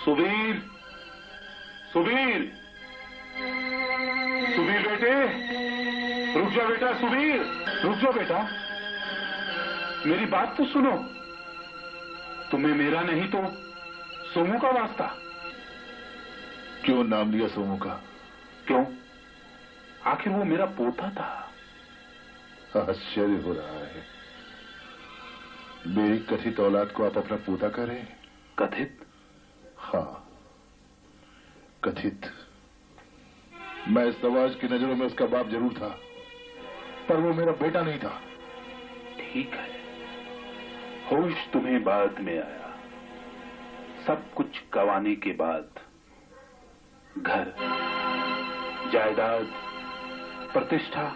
सुबीर, सुबीर, सुबीर बेटे, रुक जाओ बेटा। सुबीर, रुक जाओ बेटा, मेरी बात तो सुनो। तुम्हें मेरा नहीं तो सोमू का वास्ता। क्यों नाम लिया सोमू का? क्यों? आखिर वो मेरा पोता था। आश्चर्य हो रहा है, मेरी कथित औलाद को आप अपना पोता कह रहे हैं? कथित? हाँ, कथित। मैं समाज की नजरों में उसका बाप जरूर था, पर वो मेरा बेटा नहीं था। ठीक है, होश तुम्हें बाद में आया। सब कुछ गंवाने के बाद, घर, जायदाद, प्रतिष्ठा,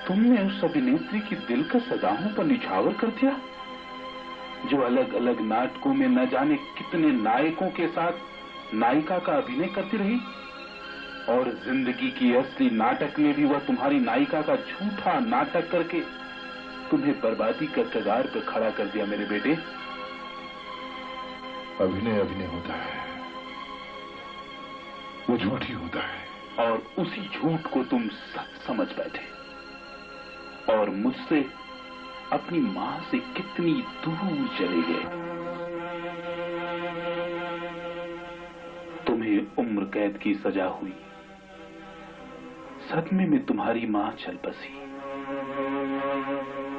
तुमने उस अभिनेत्री की दिलकश अदाओं पर निछावर कर दिया, जो अलग अलग नाटकों में न जाने कितने नायकों के साथ नायिका का अभिनय करती रही, और जिंदगी की असली नाटक में भी वह तुम्हारी नायिका का झूठा नाटक करके तुम्हें बर्बादी का कगार पर खड़ा कर दिया। मेरे बेटे, अभिनय अभिनय होता है, वो झूठ ही होता है, और उसी झूठ को तुम सच समझ बैठे, और मुझसे, अपनी मां से कितनी दूर चले गए। तुम्हें उम्र कैद की सजा हुई, सदमे में तुम्हारी मां चल बसी।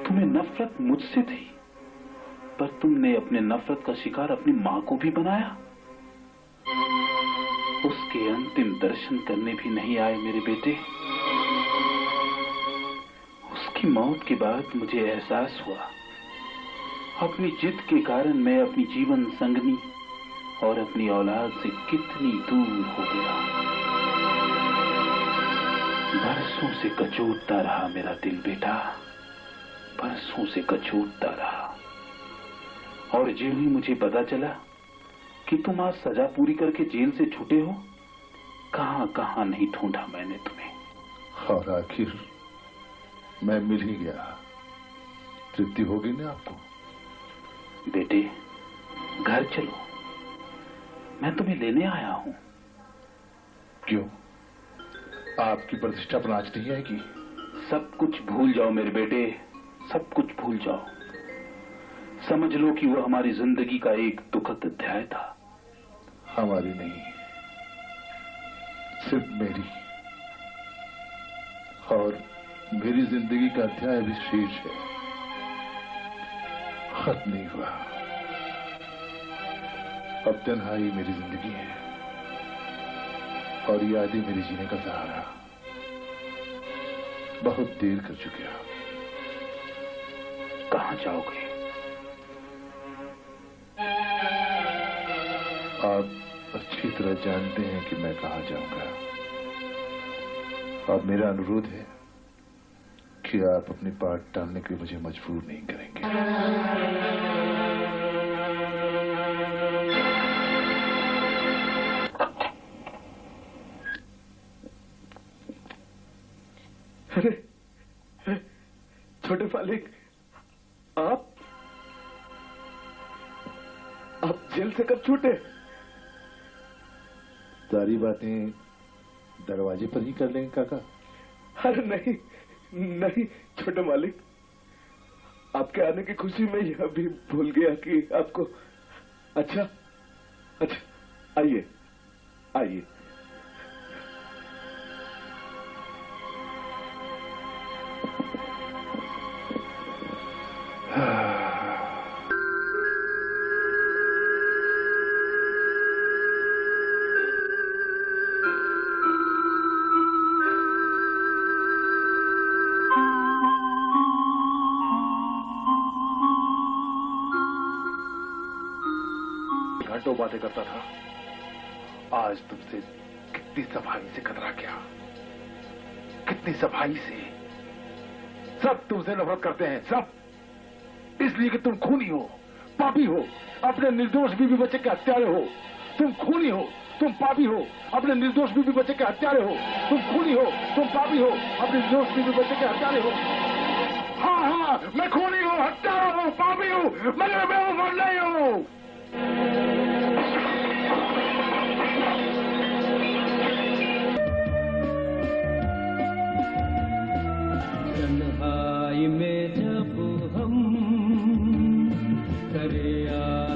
तुम्हें नफरत मुझसे थी, पर तुमने अपने नफरत का शिकार अपनी मां को भी बनाया। उसके अंतिम दर्शन करने भी नहीं आए मेरे बेटे। उसकी मौत के बाद मुझे एहसास हुआ, अपनी जिद के कारण मैं अपनी जीवन संगनी और अपनी औलाद से कितनी दूर हो गया। बरसों से कचोटता रहा मेरा दिल बेटा, बरसों से कचोटता रहा। और ज्यों ही मुझे पता चला कि तुम आज सजा पूरी करके जेल से छूटे हो, कहां कहां नहीं ढूंढा मैंने तुम्हें। और आखिर मैं मिल ही गया। तृप्ति होगी ना आपको? बेटे, घर चलो, मैं तुम्हें लेने आया हूं। क्यों? आपकी प्रतिष्ठा पर आंच नहीं आएगी? सब कुछ भूल जाओ मेरे बेटे, सब कुछ भूल जाओ। समझ लो कि वो हमारी जिंदगी का एक दुखद अध्याय था। हमारी नहीं, सिर्फ मेरी। और मेरी जिंदगी का अध्याय अभी शेष है, खत्म नहीं हुआ। अब तन्हाई मेरी जिंदगी है, और यादें मेरी जीने का सहारा। बहुत देर कर चुके आप। कहां जाओगे? आप अच्छी तरह जानते हैं कि मैं कहां जाऊंगा। अब मेरा अनुरोध है कि आप अपनी बात टालने के लिए मुझे मजबूर नहीं करेंगे। अरे छोटे मालिक, आप जेल से कब छूटे? सारी बातें दरवाजे पर ही कर लेंगे काका। अरे नहीं नहीं छोटे मालिक, आपके आने की खुशी में यह भी भूल गया कि आपको। अच्छा अच्छा, आइए आइए। घंटों बातें करता था, आज तुमसे कितनी सफाई से कतरा गया, कितनी सफाई से। सब तुमसे नफरत करते हैं, सब इसलिए कि तुम खूनी हो, पापी हो, अपने निर्दोष बीवी बच्चे के हत्यारे हो। तुम खूनी हो, तुम पापी हो, अपने निर्दोष बीवी बच्चे के हत्यारे हो। तुम खूनी हो, तुम पापी हो, अपने निर्दोष बीवी बच्चे के हत्यारे हो। हाँ हाँ, मैं खूनी हूँ, हत्यारा हूँ, पापी हूँ, मगर मैं वो मर नहीं हूँ।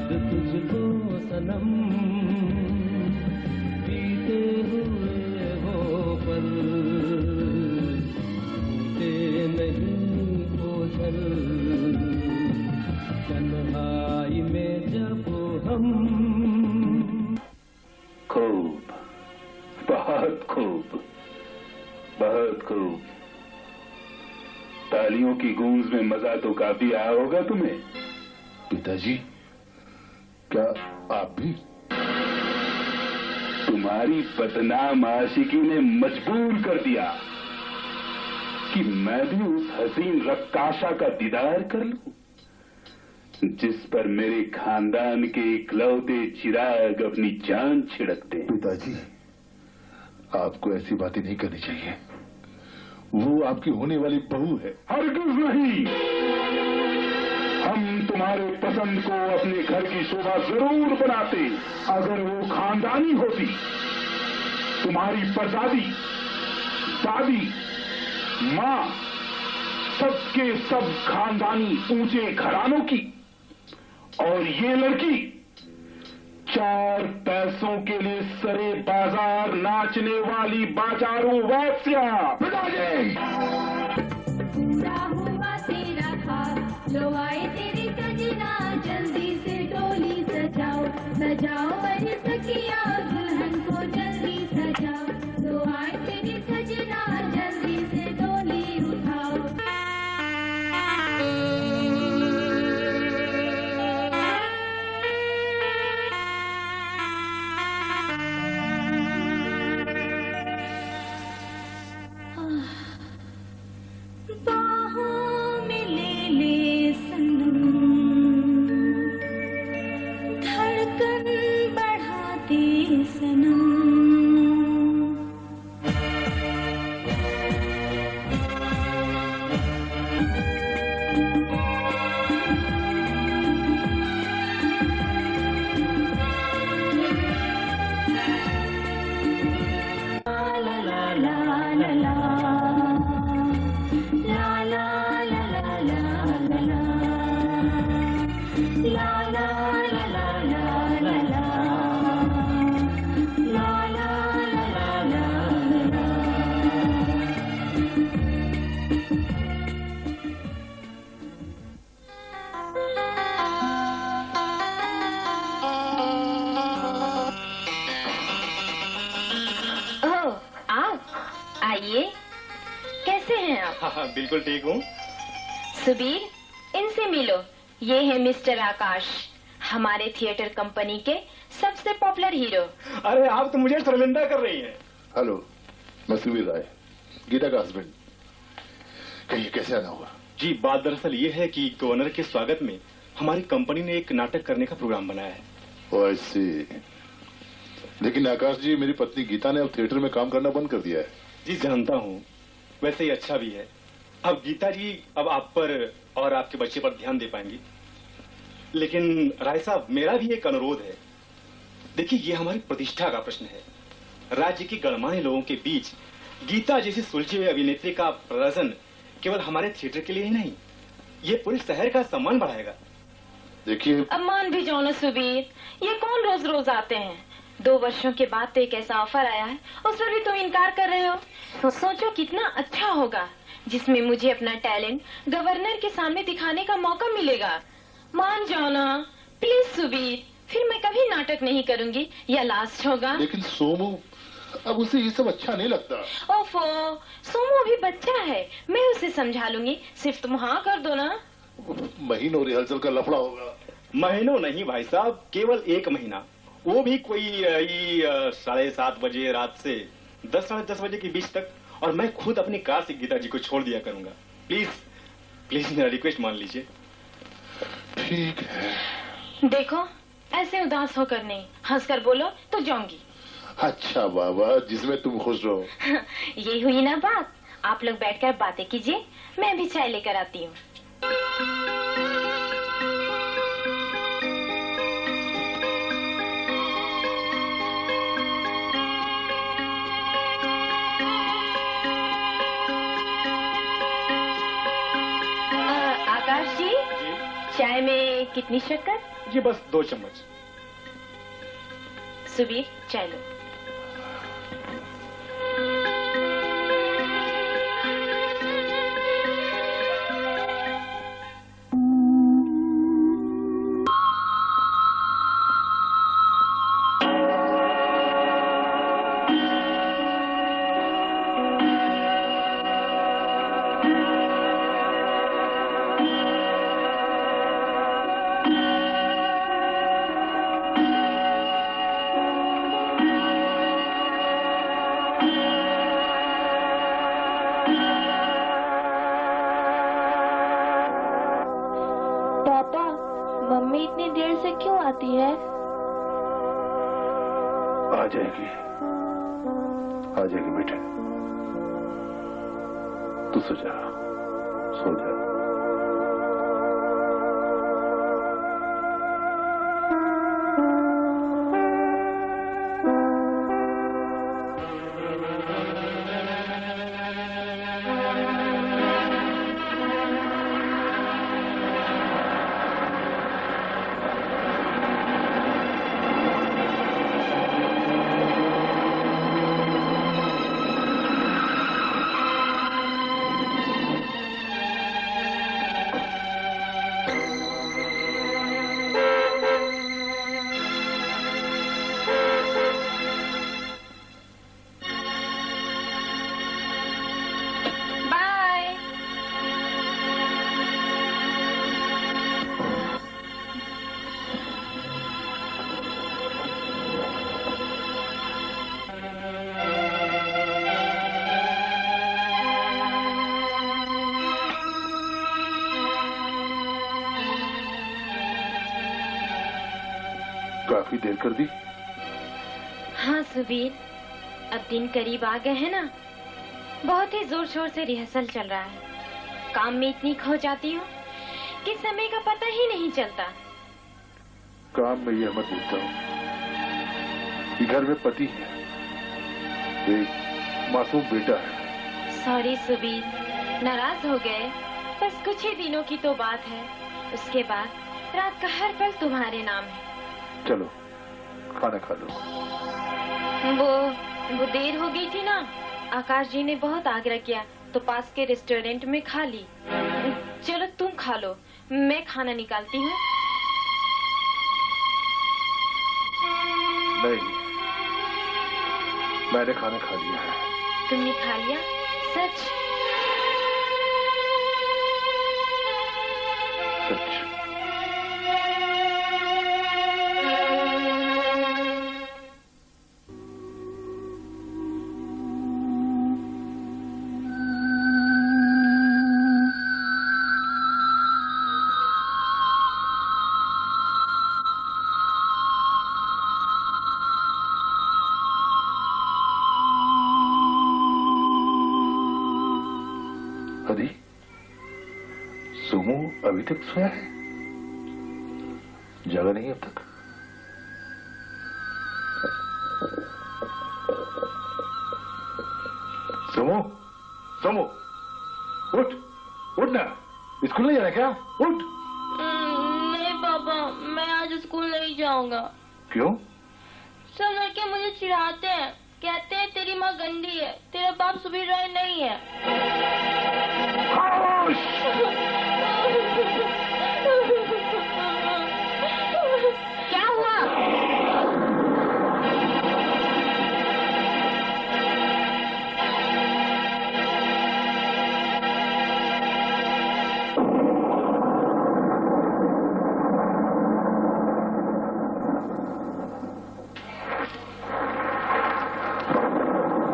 याद तुझको सनम, बीते हुए वो पल, भूले नहीं ओझल, तन्हाई में जब हम। खूब, बहुत खूब, बहुत खूब। तालियों की गूंज में मजा तो काफी आया होगा तुम्हें। पिताजी, क्या आप भी? तुम्हारी बदनाम आशिकी ने मजबूर कर दिया कि मैं भी उस हसीन रक्काशा का दीदार कर लूं जिस पर मेरे खानदान के इकलौते चिराग अपनी जान छिड़कते हैं। पिताजी, आपको ऐसी बातें नहीं करनी चाहिए। वो आपकी होने वाली बहू है। हरगिज नहीं। हम तुम्हारे पसंद को अपने घर की शोभा जरूर बनाते अगर वो खानदानी होती। तुम्हारी परदादी, दादी, माँ, सबके सब खानदानी ऊंचे घरानों की, और ये लड़की 4 पैसों के लिए सरे बाजार नाचने वाली बाजारू वैश्या। पिताजी! पूरा हुआ तेरा ख्वाब, लो आए तेरी सजना, जल्दी से डोली सजाओ, सजाओ मेरी सखिया, दुल्हन को जल्दी सजाओ, लो आए तेरी सजना, जल्दी से डोली उठाओ। बाहों में ले ले सनम, धड़कन बढ़ा दे सनम। ला ला ला ला ला, ला ला ला ला ला ला ला, ला ला ला ला ला ला ला, ला ला ला ला ला। ओह, आप आइए। कैसे हैं आप? हाँ, बिल्कुल ठीक हूँ। सुबीर, इनसे मिलो। ये है मिस्टर आकाश, हमारे थिएटर कंपनी के सबसे पॉपुलर हीरो। अरे आप तो मुझे शर्मिंदा कर रही हैं। हेलो, मैं सुवीर राय, गीता का हस्बैंड। कहिए, कैसे आना हुआ? जी, बात दरअसल ये है कि गवर्नर के स्वागत में हमारी कंपनी ने एक नाटक करने का प्रोग्राम बनाया है। ओह, आई सी। लेकिन आकाश जी, मेरी पत्नी गीता ने अब थिएटर में काम करना बंद कर दिया है। जी जानता हूँ, वैसे ही अच्छा भी है। अब गीता जी अब आप पर और आपके बच्चे पर ध्यान दे पाएंगी। लेकिन राय साहब, मेरा भी एक अनुरोध है। देखिए, ये हमारी प्रतिष्ठा का प्रश्न है। राज्य के गणमान्य लोगों के बीच गीता जैसी सुलझे अभिनेत्री का प्रदर्शन केवल हमारे थिएटर के लिए ही नहीं, ये पूरे शहर का सम्मान बढ़ाएगा। देखिए, अब मान भी जाओ ना सुबीर, ये कौन रोज रोज आते हैं। 2 वर्षों के बाद तो एक ऐसा ऑफर आया है, उस पर भी तुम इनकार कर रहे हो। तो सोचो कितना अच्छा होगा, जिसमें मुझे अपना टैलेंट गवर्नर के सामने दिखाने का मौका मिलेगा। मान जाओ ना प्लीज सुबीर, फिर मैं कभी नाटक नहीं करूंगी, यह लास्ट होगा। लेकिन सोमू, अब उसे ये सब अच्छा नहीं लगता। ओफो, सोमू अभी बच्चा है, मैं उसे समझा लूंगी, सिर्फ तुम हाँ कर दो ना। महीनों रिहर्सल का लफड़ा होगा। महीनों नहीं भाई साहब, केवल 1 महीना, वो भी कोई 7:30 बजे रात से 10 साढ़े 10 बजे के बीच तक, और मैं खुद अपनी कार से गीता जी को छोड़ दिया करूंगा। प्लीज प्लीज मेरा रिक्वेस्ट मान लीजिए। ठीक है। देखो, ऐसे उदास होकर नहीं, हंसकर बोलो तो जाऊंगी। अच्छा बाबा, जिसमें तुम खुश रहो। ये हुई ना बात। आप लोग बैठकर बातें कीजिए, मैं भी चाय लेकर आती हूँ। आकाश जी, चाय में कितनी शक्कर? ये बस 2 चम्मच। सुबीर चलो। पापा, मम्मी इतनी देर से क्यों आती है? आ जाएगी, आ जाएगी बेटे। तू सो जा, सो जा। बाय। काफी देर कर दी। हाँ सुबीर, अब दिन करीब आ गए हैं ना। बहुत ही जोर शोर से रिहर्सल चल रहा है। काम में इतनी खो जाती हूँ कि समय का पता ही नहीं चलता। काम में यह मत भूलता हूँ कि घर में पति है, एक मासूम बेटा है। सॉरी सुबीर, नाराज हो गए। बस कुछ ही दिनों की तो बात है। उसके बाद रात का हर पल तुम्हारे नाम है। चलो खाना खा लो। वो देर हो गई थी ना। आकाश जी ने बहुत आग्रह किया तो पास के रेस्टोरेंट में खा ली। चलो तुम खा लो, मैं खाना निकालती हूँ। नहीं, मैंने खाना खा लिया है। तुमने खा लिया? सच? सच। अदी, सुमो अभी तक सोया है? जागा नहीं अब तक? सुमो, सुमो, उठ, उठ ना। स्कूल नहीं जाना क्या? उठ। नहीं पापा, मैं आज स्कूल नहीं जाऊंगा। क्यों? सब लड़के मुझे चिढ़ाते हैं, कहते हैं तेरी माँ गंदी है, तेरा बाप सुबीर राय नहीं है। क्या हुआ?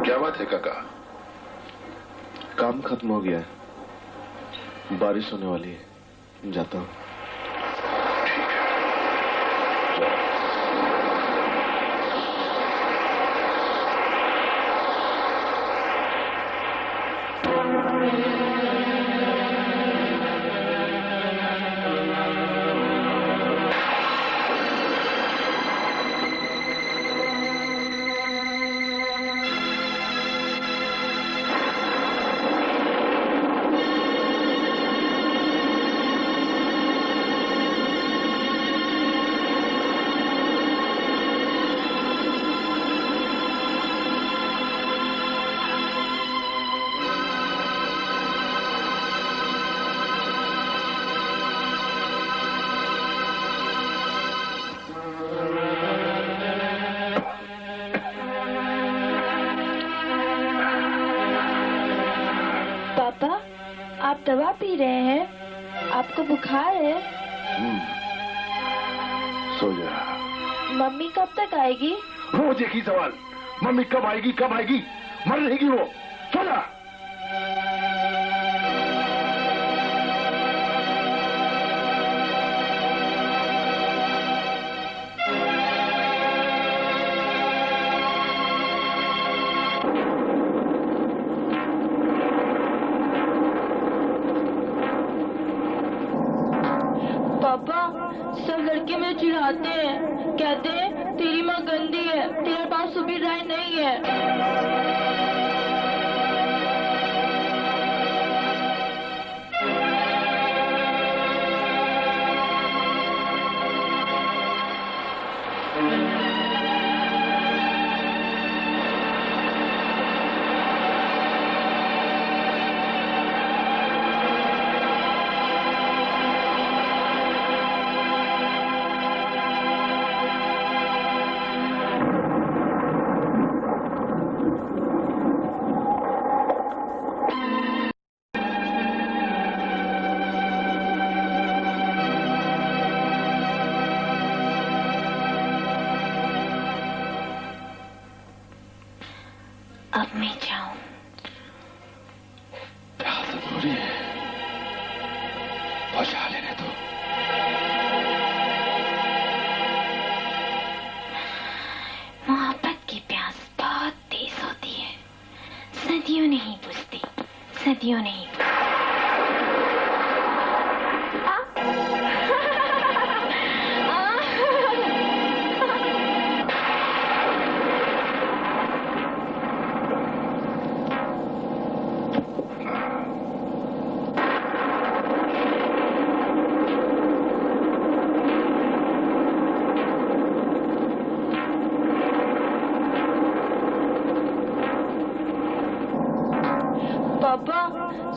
क्या बात है काका? काम खत्म हो गया है, बारिश होने वाली है, जाता हूँ। दवा पी रहे हैं? आपको बुखार है? सो जा। मम्मी कब तक आएगी? रोज एक ही सवाल, मम्मी कब आएगी कब आएगी? मर रहेगी वो। सो जा। पापा, सब लड़के में चिढ़ाते हैं, कहते हैं तेरी माँ गंदी है, तेरे पास सुबह राय नहीं है। अब मैं जाऊं। प्यास जरूरी है, पहुंचा लेने दो। मोहब्बत की प्यास बहुत तेज होती है, सदियों नहीं बुझती, सदियों नहीं बुझती। पापा,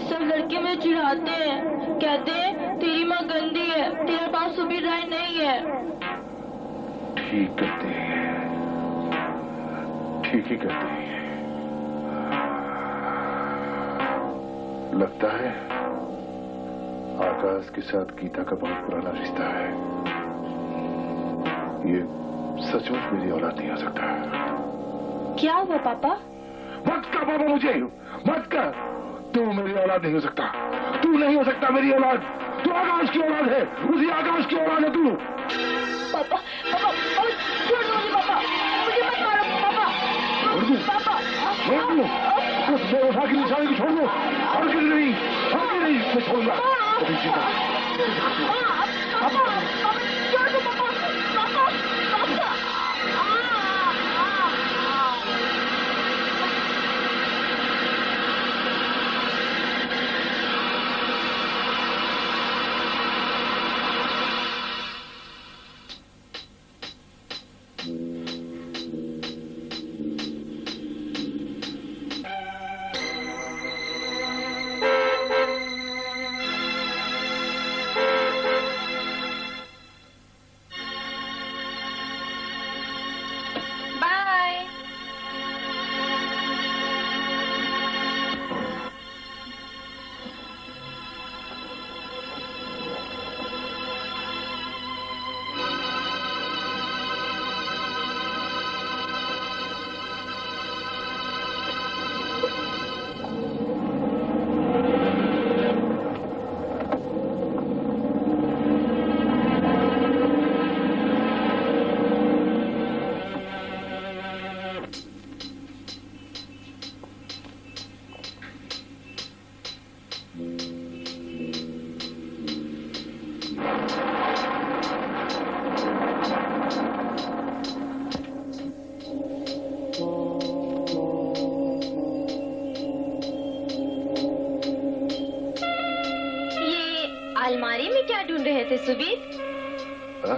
सब लड़के में चिढ़ाते हैं, कहते हैं तेरी माँ गंदी है, तेरे पास सुबह राय नहीं है। ठीक करते हैं, ठीक ही करते हैं। लगता है आकाश के साथ गीता का बहुत पुराना रिश्ता है। ये सचमुच मेरी औलाद नहीं हो सकता। क्या हुआ पापा? मत कर बाबा, मुझे मत कर। तू मेरी औलाद नहीं हो सकता, तू नहीं हो सकता मेरी औलाद। तू आकाश की औलाद है, उसी आकाश की औलाद है तू। पापा, पापा, पापा, छोड़ दो मुझे पापा, मुझे मत मारो पापा। छोड़ दूं? पापा, छोड़ दूं? कुछ बेवफा की निशानी को छोड़ दो। और किसी नहीं, और किसी नहीं, मैं छोड़ूंगा। कभी चिंता पापा, पापा, छोड़ दो पापा, पापा, पापा। बाय। अलमारी में क्या ढूंढ रहे थे सुबीर? हाँ?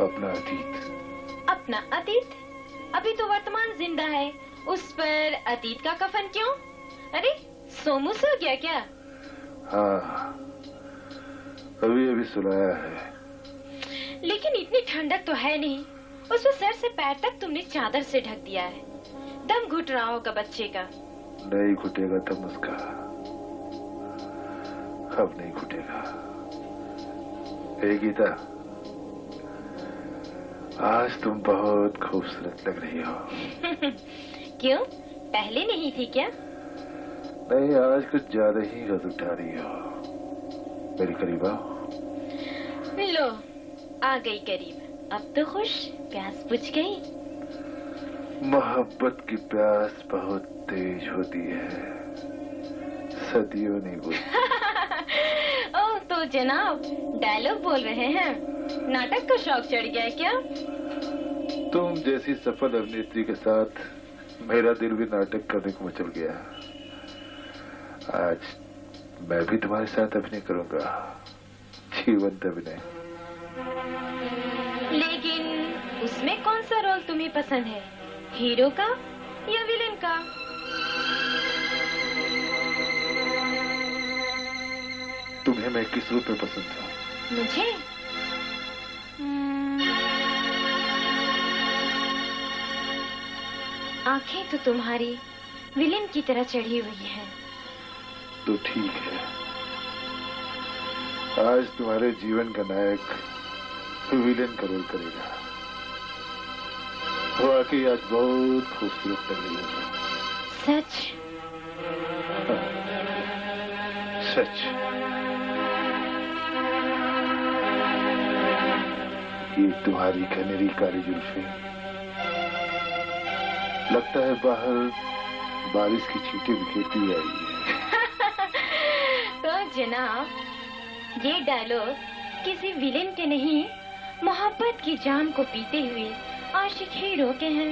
अपना अतीत। अपना अतीत? अभी तो वर्तमान जिंदा है, उस पर अतीत का कफन क्यों? अरे सोमू सो गया क्या? हाँ, अभी अभी सुनाया है। लेकिन इतनी ठंडक तो है नहीं, उसको सर से पैर तक तुमने चादर से ढक दिया है। दम घुट रहा होगा बच्चे का। नहीं घुटेगा दम उसका, अब नहीं फूटेगा। हे गीता, आज तुम बहुत खूबसूरत लग रही हो। क्यों, पहले नहीं थी क्या? नहीं, आज कुछ ज्यादा ही रस उठा रही हो। मेरी करीब आओ। लो, आ गई करीब। अब तो खुश, प्यास बुझ गई। मोहब्बत की प्यास बहुत तेज होती है, सदियों नहीं बुझती। ओह, तो जनाब डायलॉग बोल रहे हैं। नाटक का शौक चढ़ गया है क्या? तुम जैसी सफल अभिनेत्री के साथ मेरा दिल भी नाटक करने को मचल गया। आज मैं भी तुम्हारे साथ अभिनय करूंगा, जीवंत अभिनय। लेकिन उसमें कौन सा रोल तुम्हें पसंद है, हीरो का या विलेन का? तुम्हें मैं किस रूप में पसंद हूँ? मुझे आंखें तो तुम्हारी विलेन की तरह चढ़ी हुई है। तो ठीक है, आज तुम्हारे जीवन का नायक विलेन का रोल करेगा। वाकई आज बहुत खूबसूरत लग रही है। सच? सच। ये तुम्हारी घनेरी काली जुल्फें, लगता है बाहर बारिश की छींटें बिखेरती आई है। तो जनाब, ये डायलॉग किसी विलेन के नहीं, मोहब्बत की जाम को पीते हुए आशिक हीरो के हैं।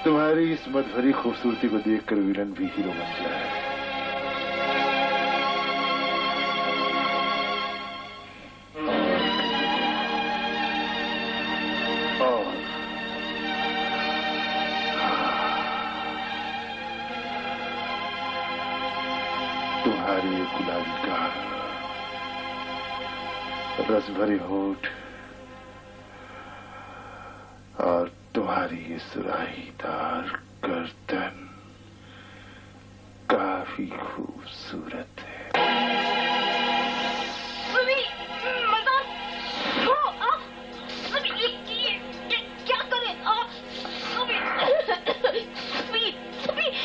तुम्हारी इस मदभरी खूबसूरती को देखकर विलन भी हीरो बन गया है। तुम्हारी ये गुलाबी गाल, रस भरे होठ और तुम्हारी ये सुराहीदार गर्दन काफी खूबसूरत है। अभी मजाक हो, अभी क्या करें? अभी छोड़ो।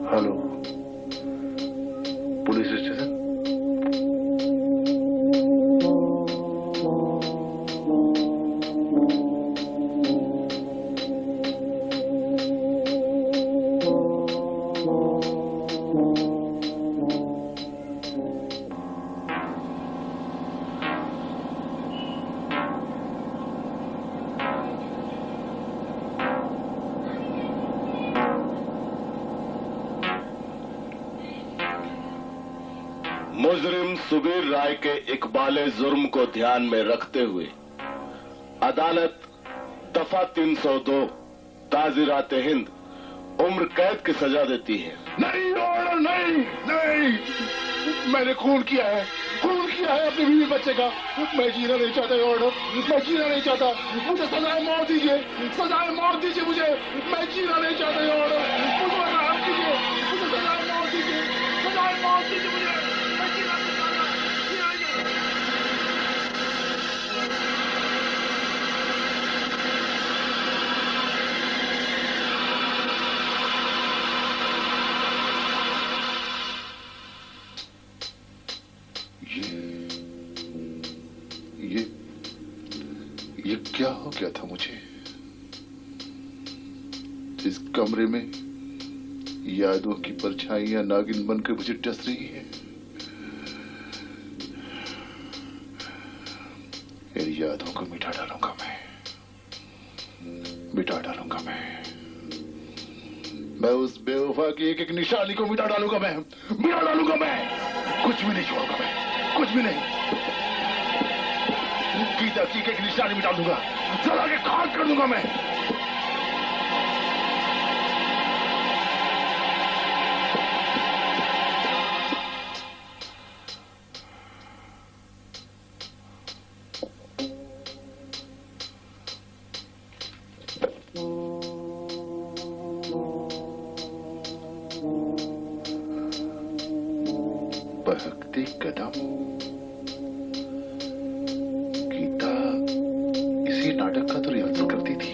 Hello, police station. मुजरिम सुबीर राय के इकबाले जुर्म को ध्यान में रखते हुए अदालत दफा 302 ताज़िरात हिंद उम्र कैद की सजा देती है। नहीं ऑर्डर, नहीं नहीं, मैंने खून किया है अपने बीवी बच्चे का। मैं जीना नहीं चाहता ऑर्डर, मैं जीना नहीं चाहता। मुझे सजाए मौत दीजिए, सजाए मौत दीजिए मुझे। मैं जीना नहीं चाहता ऑर्डर, मुझे राहत दीजिए, मुझे सजाए मौत दीजिए, सजाए मौत दीजिए मुझे। मैं जीना नहीं चाहता। ये क्या हो गया था मुझे? इस कमरे में यादों की परछाइयां नागिन बनकर मुझे डस रही है। इन यादों को मिटा डालूंगा मैं, मिटा डालूंगा मैं उस बेवफा की एक एक निशानी को मिटा डालूंगा, मैं मिटा डालूंगा, मैं कुछ भी नहीं छोड़ूंगा, मैं कुछ भी नहीं। गीता की एक एक निशानी मिटा दूंगा, जला के खाक कर दूंगा मैं। बहकते कदम। गीता इसी नाटक का तो रिहर्सल करती थी।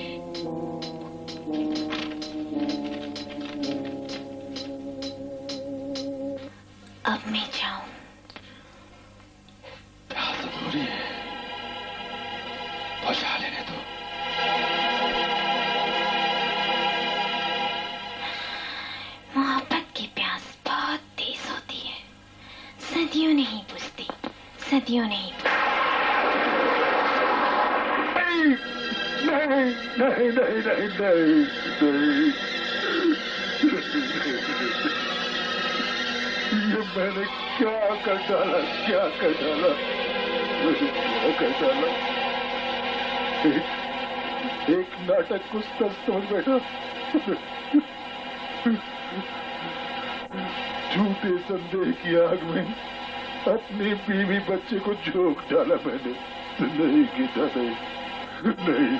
अब मैं जाऊं? प्यास जरूरी है, बुझा लेने दो। मोहब्बत की प्यास बहुत तेज होती है, सदियों नहीं बुझती, सदियों नहीं बुझती। नहीं नहीं नहीं नहीं नहीं नहीं। ये मैंने क्या कर डाला, क्या कर डाला, क्या कर डाला। एक नाटक को सच समझ बैठा, झूठे संदेह की आग में अपनी बीवी बच्चे को झोंक डाला मैंने। नहीं गीता, नहीं नहीं,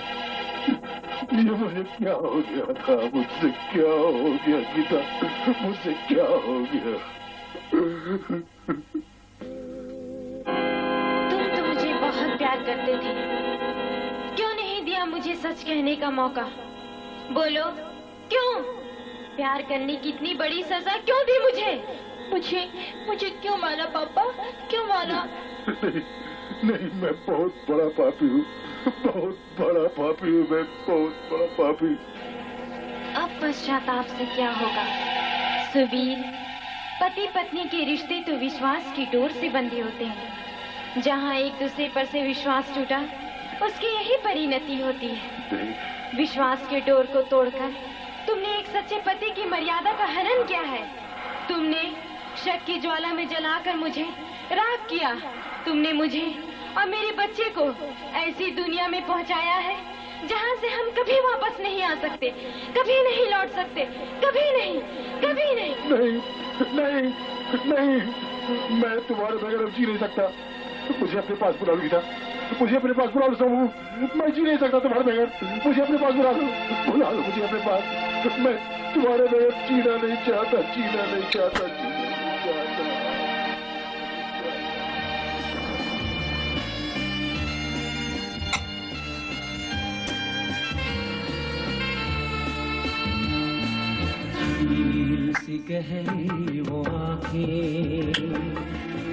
ये मुझे क्या हो गया था, मुझसे क्या हो गया गीता, मुझसे क्या हो गया। तुम तो मुझे बहुत प्यार करते थे, क्यों नहीं दिया मुझे सच कहने का मौका? बोलो क्यों? प्यार करने की इतनी बड़ी सजा क्यों दी मुझे? मुझे क्यों मारा पापा, क्यों मारा? नहीं, नहीं, मैं बहुत बड़ा पापी हूँ, बहुत बड़ा पापी हूँ, मैं बहुत बड़ा पापी। अब पश्चाताप से क्या होगा सुबीर? पति पत्नी के रिश्ते तो विश्वास की डोर से बंधे होते हैं। जहाँ एक दूसरे पर से विश्वास टूटा, उसकी यही परिणति होती है। विश्वास के डोर को तोड़कर तुमने एक सच्चे पति की मर्यादा का हनन किया है। तुमने शक की ज्वाला में जलाकर मुझे राख किया। तुमने मुझे और मेरे बच्चे को ऐसी दुनिया में पहुंचाया है जहां से हम कभी वापस नहीं आ सकते, कभी नहीं लौट सकते, कभी नहीं, कभी नहीं। नहीं नहीं नहीं, मैं तुम्हारे बगैर अब जी नहीं सकता। मुझे अपने पास बुला लो गीता, मुझे अपने पास बुला लो समूह, मैं जी नहीं सकता तुम्हारे बगैर। मुझे अपने पास बुला लो मुझे अपने पास। मैं तुम्हारे बगैर जीना नहीं चाहता, जीना नहीं चाहता, जीना नहीं चाहता। झील सी गहरी वो आँखें,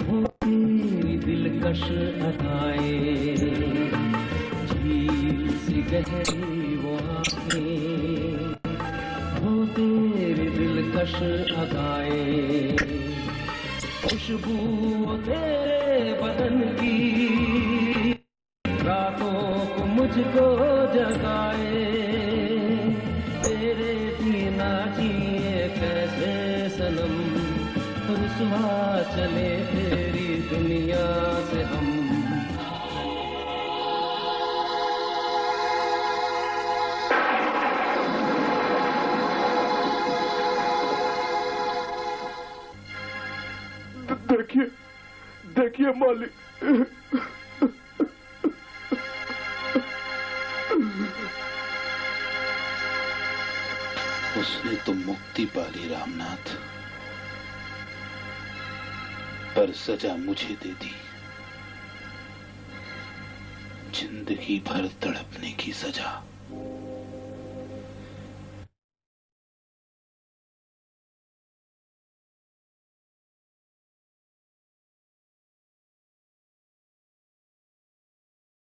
वो तेरी दिलकश अदाएं। झील सी गहरी वो आँखें, वो तेरी दिलकश अदाएं। खुशबू वो तेरे बदन की, रातों को मुझको जगाए। तेरे बिना जिए कैसे सनम, रुसवा चले तेरी दुनिया से हम। देखिए देखिए मालिक, उसने तो मुक्ति पा ली रामनाथ, पर सजा मुझे दे दी, जिंदगी भर तड़पने की सजा।